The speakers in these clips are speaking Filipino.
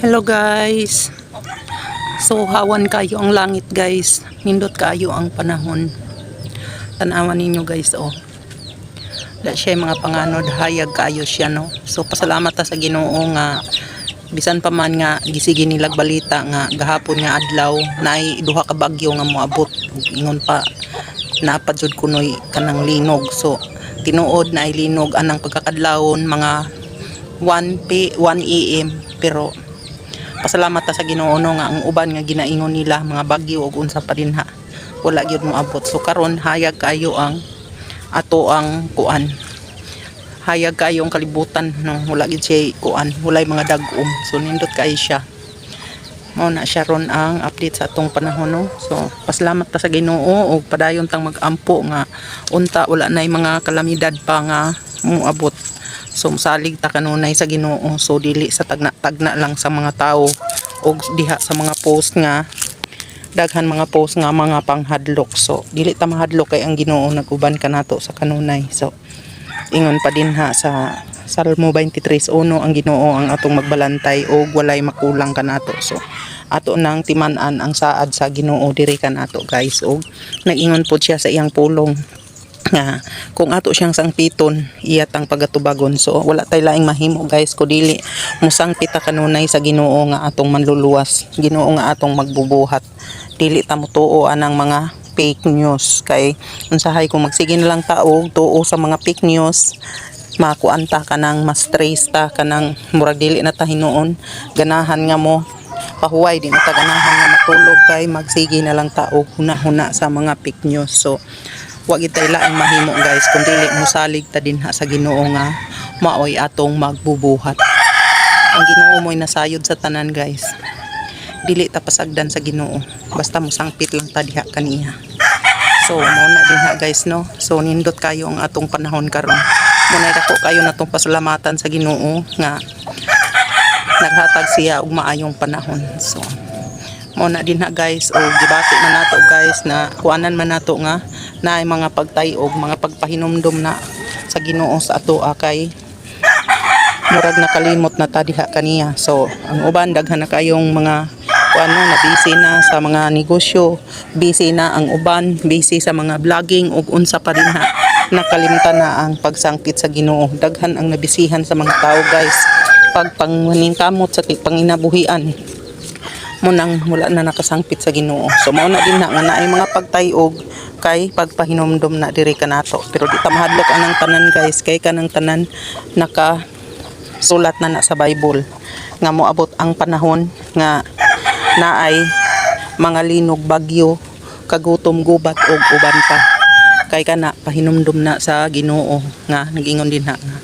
Hello guys. So hawan kayo ang langit guys. Nindot kayo ang panahon. Tanawan ninyo guys oh. Da siya mga panganod hayag kayo siya no. So pasalamat ta sa Ginoo nga bisan pa man nga gisigi nilag balita nga gahapon nga adlaw naay duha ka bagyo nga moabot. Ingon pa napadsud kunoy kanang linog. So tinuod na ay linog anang pagkakadlawon mga 1 AM pero pasalamat ta sa Ginoo no, nga ang uban nga ginaingon nila mga bagyo ug unsa pa din ha wala gyud moabot. So karon hayag kayo ang ato ang kuan, hayag kayo ang kalibutan no, wala gyud siya kuan, walay mga dag-om. So nindot kay siya mao na siya ron ang update sa atong panahon no. So pasalamat ta sa Ginoo ug padayon tang magampo nga unta wala nay mga kalamidad pa nga moabot. So salig ta kanunay sa Ginoo. So dili sa tagna lang sa mga tao og diha sa mga post nga daghan mga post nga mga panghadlok. So dili ta mahadlok kay ang Ginoo naguban kanato sa kanunay. So ingon pa din ha sa Salmo 23:1 ang Ginoo ang atong magbalantay og walay makulang kanato. So ato nang timan-an ang saad sa Ginoo diri kanato guys. Og nag-ingon po siya sa iyang pulong nga kung ato siyang sangpiton iyat ang pagatubagon. So wala tay laing mahimo guys ko dili musangpit ta kanunay sa Ginoo nga atong manluluwas, Ginoo nga atong magbubuhat. Dili ta motuo anang mga fake news kay unsahay kung magsige na lang ta og tuo sa mga fake news makuan ta kanang mas stress ta kanang murag dili na ta hinuon ganahan nga mo pahuway di na ta ganahan nga matulog kay magsige na lang ta og huna-huna sa mga fake news. So wag itay laing mahimo guys kung dili mosalig ta dinha sa Ginoo nga maoy atong magbubuhat. Ang Ginoo mo'y nasayod sa tanan guys, dili ta pasagdan sa Ginoo basta mosangpit lang ta diha kaniya. So mao na dinha guys no. So nindot kayo ang atong panahon karon, munay dako kayo natong pasalamatan sa Ginoo nga naghatag siya og maayong panahon. So mao na dinha guys og gibati man nato guys na kuanan man nato nga naay mga pagtayog mga pagpahinumdom na sa Ginoo sa ato kay murag nakalimot na ta diha kaniya. So ang uban daghan na kayong mga kuano na busy na sa mga negosyo, busy na ang uban, busy sa mga vlogging ug unsa pa rin ha nakalimtan na ang pagsangkit sa Ginoo. Daghan ang nabisihan sa mga tao guys pagpanginkamot sa panginabuhian mo nang wala na nakasangpit sa Ginoo. So mao na din na nga naay mga pagtayog kay pagpahinomdom na diri kanato. Pero di ta mahadlok anang tanan guys kay kanang tanan naka sulat na sa Bible nga moabot ang panahon nga naay mga linog, bagyo, kagutom, gubat og uban pa. Kay kana pahinomdom na sa Ginoo nga nag-ingon din na nga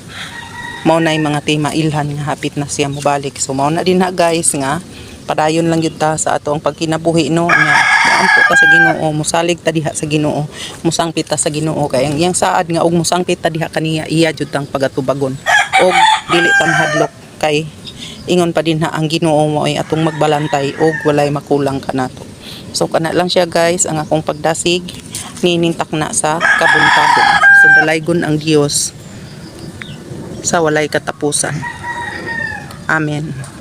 mao nay mga tema ilhan nga hapit na siya mobalik. So mao na din na guys nga padayon lang yun ta sa atong pagkinabuhi no nga maampo ta sa Ginoo, musalig ta diha sa Ginoo, musangpit ta sa Ginoo kay ang iyang saad nga og musangpit ta diha kaniya iya jud tang pagatubagon og dili ta mahadlok kay ingon pa din ha ang Ginoo mo ay atong magbalantay og walay makulang kanato. So kana lang siya guys ang akong pagdasig nining takna sa kabuntagon. So dalaygon ang Dios sa walay katapusan. Amen.